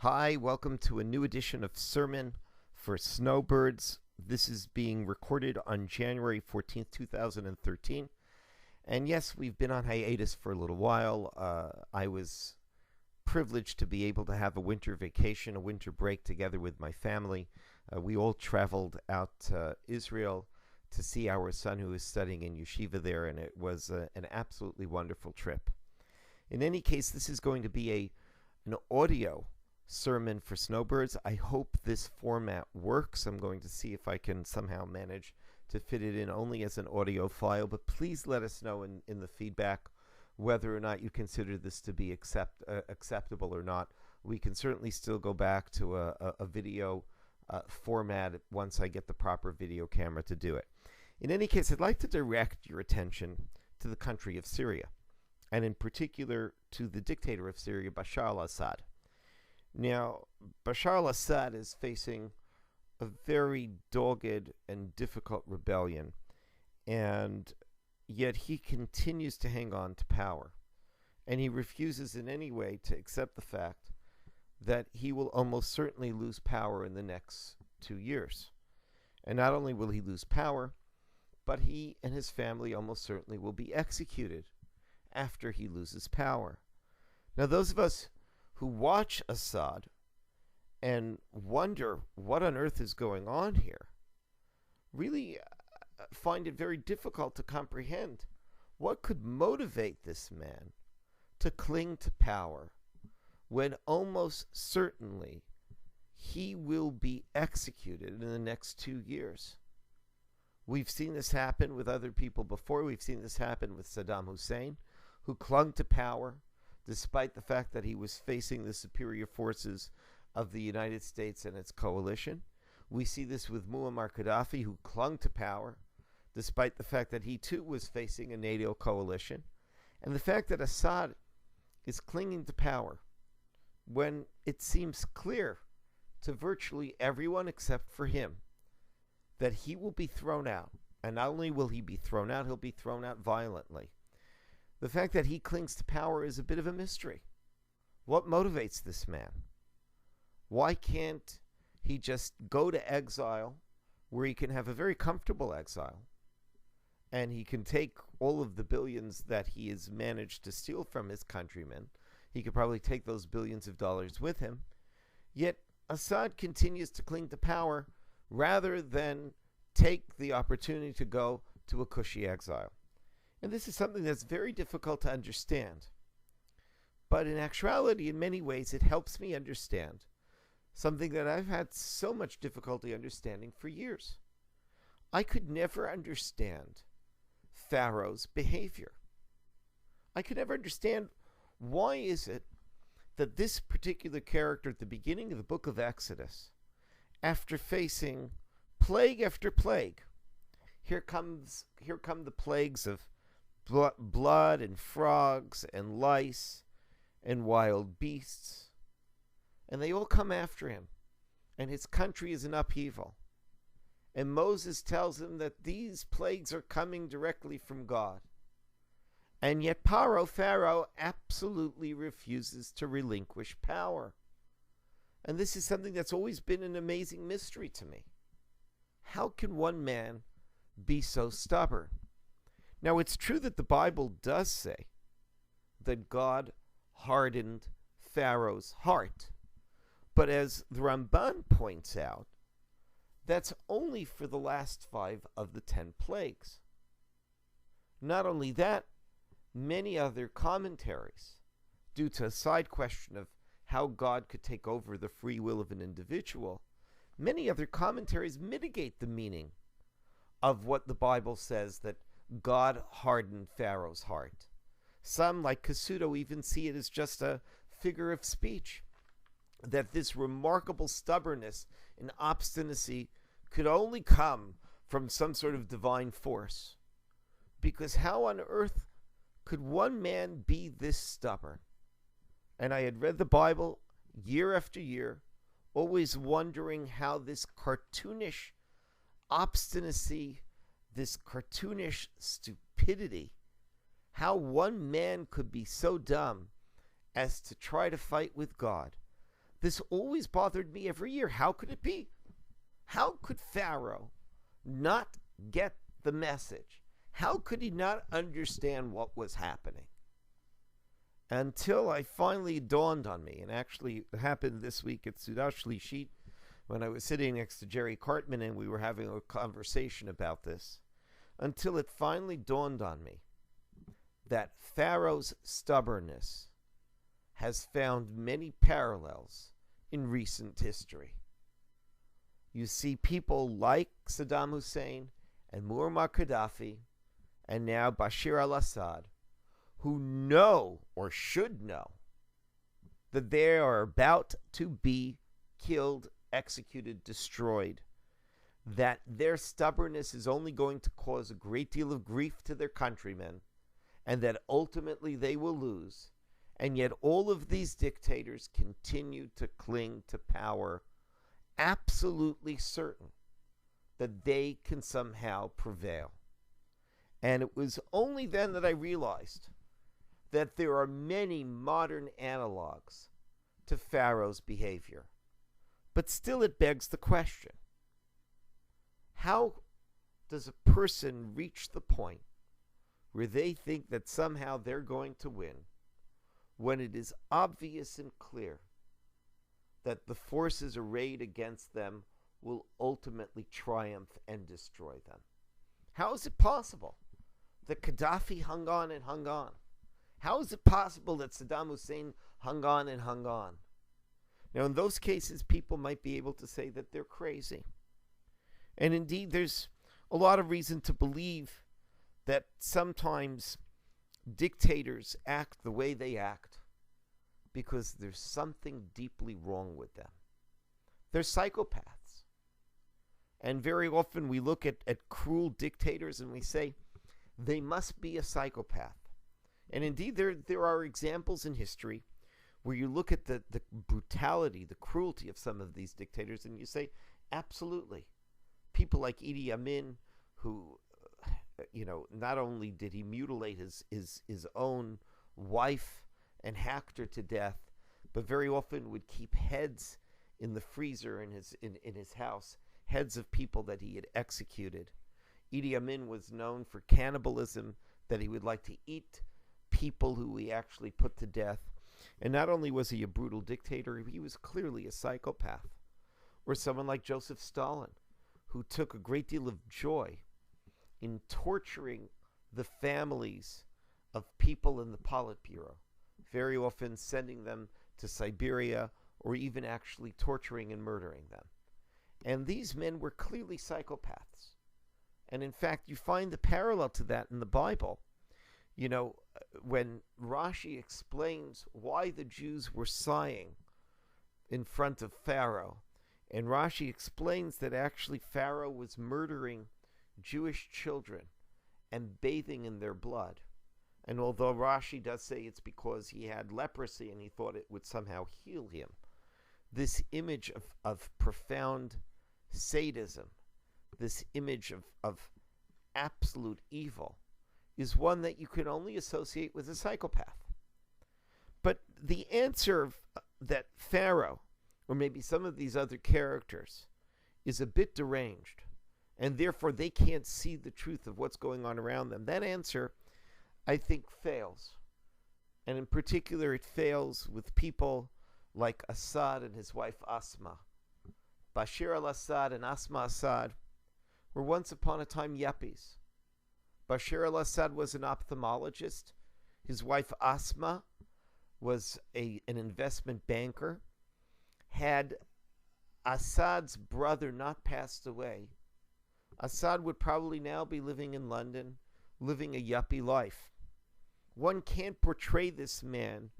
Hi, welcome to a new edition of Sermon for Snowbirds. This is being recorded on January 14th, 2013. And yes, we've been on hiatus for a little while. I was privileged to be able to have a winter vacation, a winter break together with my family. We all traveled out to Israel to see our son who is studying in yeshiva there, and it was an absolutely wonderful trip. In any case, this is going to be an audio sermon for Snowbirds. I hope this format works. I'm going to see if I can somehow manage to fit it in only as an audio file, but please let us know in the feedback whether or not you consider this to be acceptable or not. We can certainly still go back to a video format once I get the proper video camera to do it. In any case, I'd like to direct your attention to the country of Syria, and in particular to the dictator of Syria, Bashar al-Assad. Now, Bashar al-Assad is facing a very dogged and difficult rebellion, and yet he continues to hang on to power. And he refuses in any way to accept the fact that he will almost certainly lose power in the next 2 years. And not only will he lose power, but he and his family almost certainly will be executed after he loses power. Now, those of us who watch Assad and wonder what on earth is going on here really find it very difficult to comprehend what could motivate this man to cling to power when almost certainly he will be executed in the next 2 years. We've seen this happen with other people before. We've seen this happen with Saddam Hussein, who clung to power despite the fact that he was facing the superior forces of the United States and its coalition. We see this with Muammar Gaddafi, who clung to power despite the fact that he too was facing a NATO coalition. And the fact that Assad is clinging to power when it seems clear to virtually everyone except for him that he will be thrown out. And not only will he be thrown out, he'll be thrown out violently. The fact that he clings to power is a bit of a mystery. What motivates this man? Why can't he just go to exile where he can have a very comfortable exile and he can take all of the billions that he has managed to steal from his countrymen? He could probably take those billions of dollars with him. Yet Assad continues to cling to power rather than take the opportunity to go to a cushy exile. And this is something that's very difficult to understand. But in actuality, in many ways, it helps me understand something that I've had so much difficulty understanding for years. I could never understand Pharaoh's behavior. I could never understand why is it that this particular character at the beginning of the book of Exodus, after facing plague after plague, here come the plagues of blood and frogs and lice and wild beasts, and they all come after him, and his country is in upheaval. And Moses tells him that these plagues are coming directly from God. And yet Pharaoh absolutely refuses to relinquish power. And this is something that's always been an amazing mystery to me. How can one man be so stubborn? Now, it's true that the Bible does say that God hardened Pharaoh's heart. But as the Ramban points out, that's only for the last 5 of the 10 plagues. Not only that, many other commentaries, due to a side question of how God could take over the free will of an individual, many other commentaries mitigate the meaning of what the Bible says that God hardened Pharaoh's heart. Some, like Cassuto, even see it as just a figure of speech, that this remarkable stubbornness and obstinacy could only come from some sort of divine force. Because how on earth could one man be this stubborn? And I had read the Bible year after year, always wondering how this cartoonish obstinacy, this cartoonish stupidity, how one man could be so dumb as to try to fight with God. This always bothered me every year. How could it be? How could Pharaoh not get the message? How could he not understand what was happening? Until I finally dawned on me, and actually it happened this week at Sudash Lishit, when I was sitting next to Jerry Cartman and we were having a conversation about this, until it finally dawned on me that Pharaoh's stubbornness has found many parallels in recent history. You see people like Saddam Hussein and Muammar Gaddafi and now Bashar al-Assad who know or should know that they are about to be killed, executed, destroyed, that their stubbornness is only going to cause a great deal of grief to their countrymen, and that ultimately they will lose. And yet all of these dictators continue to cling to power, absolutely certain that they can somehow prevail. And it was only then that I realized that there are many modern analogs to Pharaoh's behavior. But still it begs the question, how does a person reach the point where they think that somehow they're going to win when it is obvious and clear that the forces arrayed against them will ultimately triumph and destroy them? How is it possible that Gaddafi hung on and hung on? How is it possible that Saddam Hussein hung on and hung on? Now, in those cases, people might be able to say that they're crazy. And indeed, there's a lot of reason to believe that sometimes dictators act the way they act because there's something deeply wrong with them. They're psychopaths. And very often we look at cruel dictators and we say, they must be a psychopath. And indeed, there are examples in history where you look at the brutality, the cruelty of some of these dictators, and you say, absolutely. People like Idi Amin, who, not only did he mutilate his own wife and hacked her to death, but very often would keep heads in the freezer in his house, heads of people that he had executed. Idi Amin was known for cannibalism, that he would like to eat people who he actually put to death. And not only was he a brutal dictator, he was clearly a psychopath. Or someone like Joseph Stalin, who took a great deal of joy in torturing the families of people in the Politburo, very often sending them to Siberia or even actually torturing and murdering them. And these men were clearly psychopaths. And in fact, you find the parallel to that in the Bible. When Rashi explains why the Jews were sighing in front of Pharaoh, and Rashi explains that actually Pharaoh was murdering Jewish children and bathing in their blood. And although Rashi does say it's because he had leprosy and he thought it would somehow heal him, this image of profound sadism, this image of absolute evil, is one that you can only associate with a psychopath. But the answer that Pharaoh, or maybe some of these other characters, is a bit deranged, and therefore they can't see the truth of what's going on around them, that answer, I think, fails. And in particular, it fails with people like Assad and his wife Asma. Bashar al-Assad and Asma Assad were once upon a time yuppies. Bashar al-Assad was an ophthalmologist. His wife Asma was an investment banker. Had Assad's brother not passed away, Assad would probably now be living in London, living a yuppie life. One can't portray this man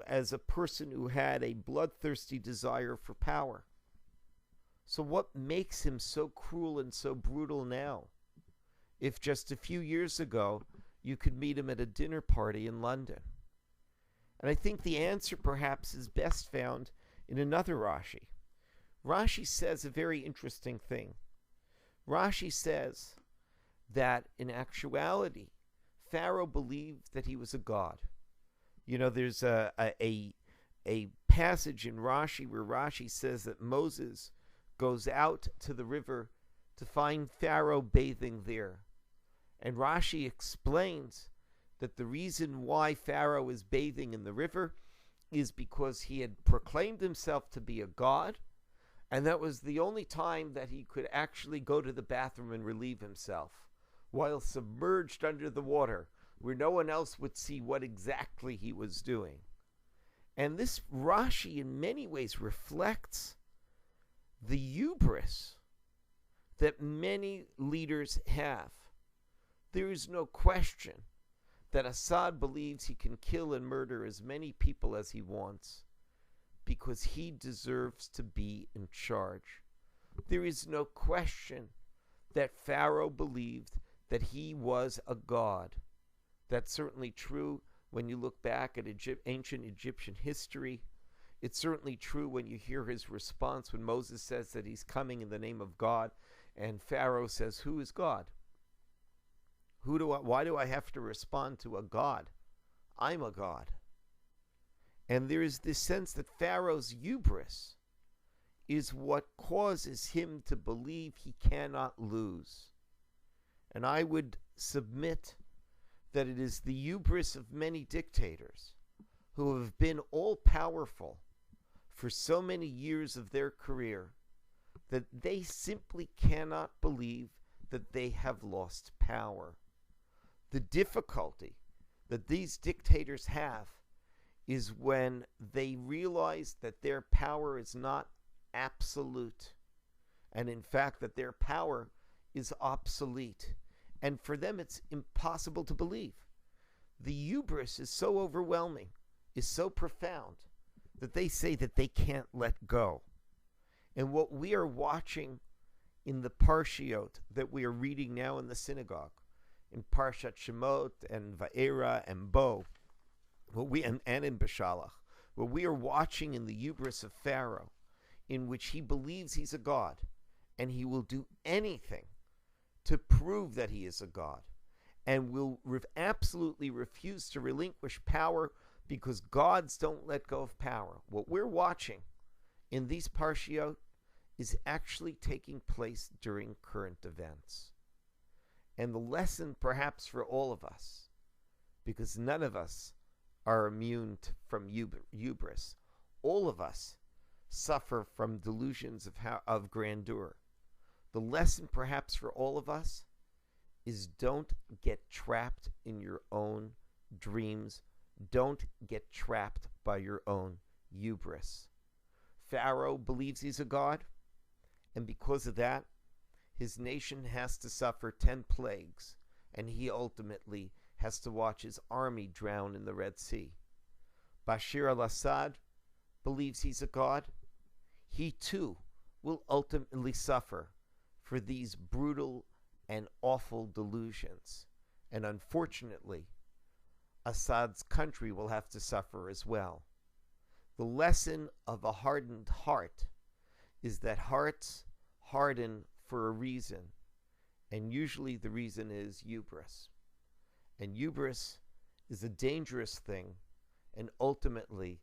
as a person who had a bloodthirsty desire for power. So what makes him so cruel and so brutal now? If just a few years ago you could meet him at a dinner party in London. And I think the answer perhaps is best found in another Rashi. Rashi says a very interesting thing. Rashi says that in actuality, Pharaoh believed that he was a god. There's a passage in Rashi where Rashi says that Moses goes out to the river to find Pharaoh bathing there. And Rashi explains that the reason why Pharaoh is bathing in the river is because he had proclaimed himself to be a god, and that was the only time that he could actually go to the bathroom and relieve himself, while submerged under the water, where no one else would see what exactly he was doing. And this Rashi in many ways reflects the hubris that many leaders have. There is no question that Assad believes he can kill and murder as many people as he wants because he deserves to be in charge. There is no question that Pharaoh believed that he was a god. That's certainly true when you look back at ancient Egyptian history. It's certainly true when you hear his response when Moses says that he's coming in the name of God, and Pharaoh says, "Who is God? Why do I have to respond to a god? I'm a god." And there is this sense that Pharaoh's hubris is what causes him to believe he cannot lose. And I would submit that it is the hubris of many dictators who have been all-powerful for so many years of their career that they simply cannot believe that they have lost power. The difficulty that these dictators have is when they realize that their power is not absolute, and in fact that their power is obsolete. And for them it's impossible to believe. The hubris is so overwhelming, is so profound, that they say that they can't let go. And what we are watching in the Parshiot that we are reading now in the synagogue, in Parshat Shemot and Vaera and Bo, and in Beshalach, what we are watching in the hubris of Pharaoh, in which he believes he's a god, and he will do anything to prove that he is a god, and will absolutely refuse to relinquish power because gods don't let go of power. What we're watching in these Parshiot is actually taking place during current events. And the lesson perhaps for all of us, because none of us are immune from hubris, all of us suffer from delusions of grandeur. The lesson perhaps for all of us is don't get trapped in your own dreams. Don't get trapped by your own hubris. Pharaoh believes he's a god, and because of that, his nation has to suffer 10 plagues, and he ultimately has to watch his army drown in the Red Sea. Bashar al-Assad believes he's a god. He too will ultimately suffer for these brutal and awful delusions. And unfortunately, Assad's country will have to suffer as well. The lesson of a hardened heart is that hearts harden for a reason, and usually the reason is hubris. And hubris is a dangerous thing, and ultimately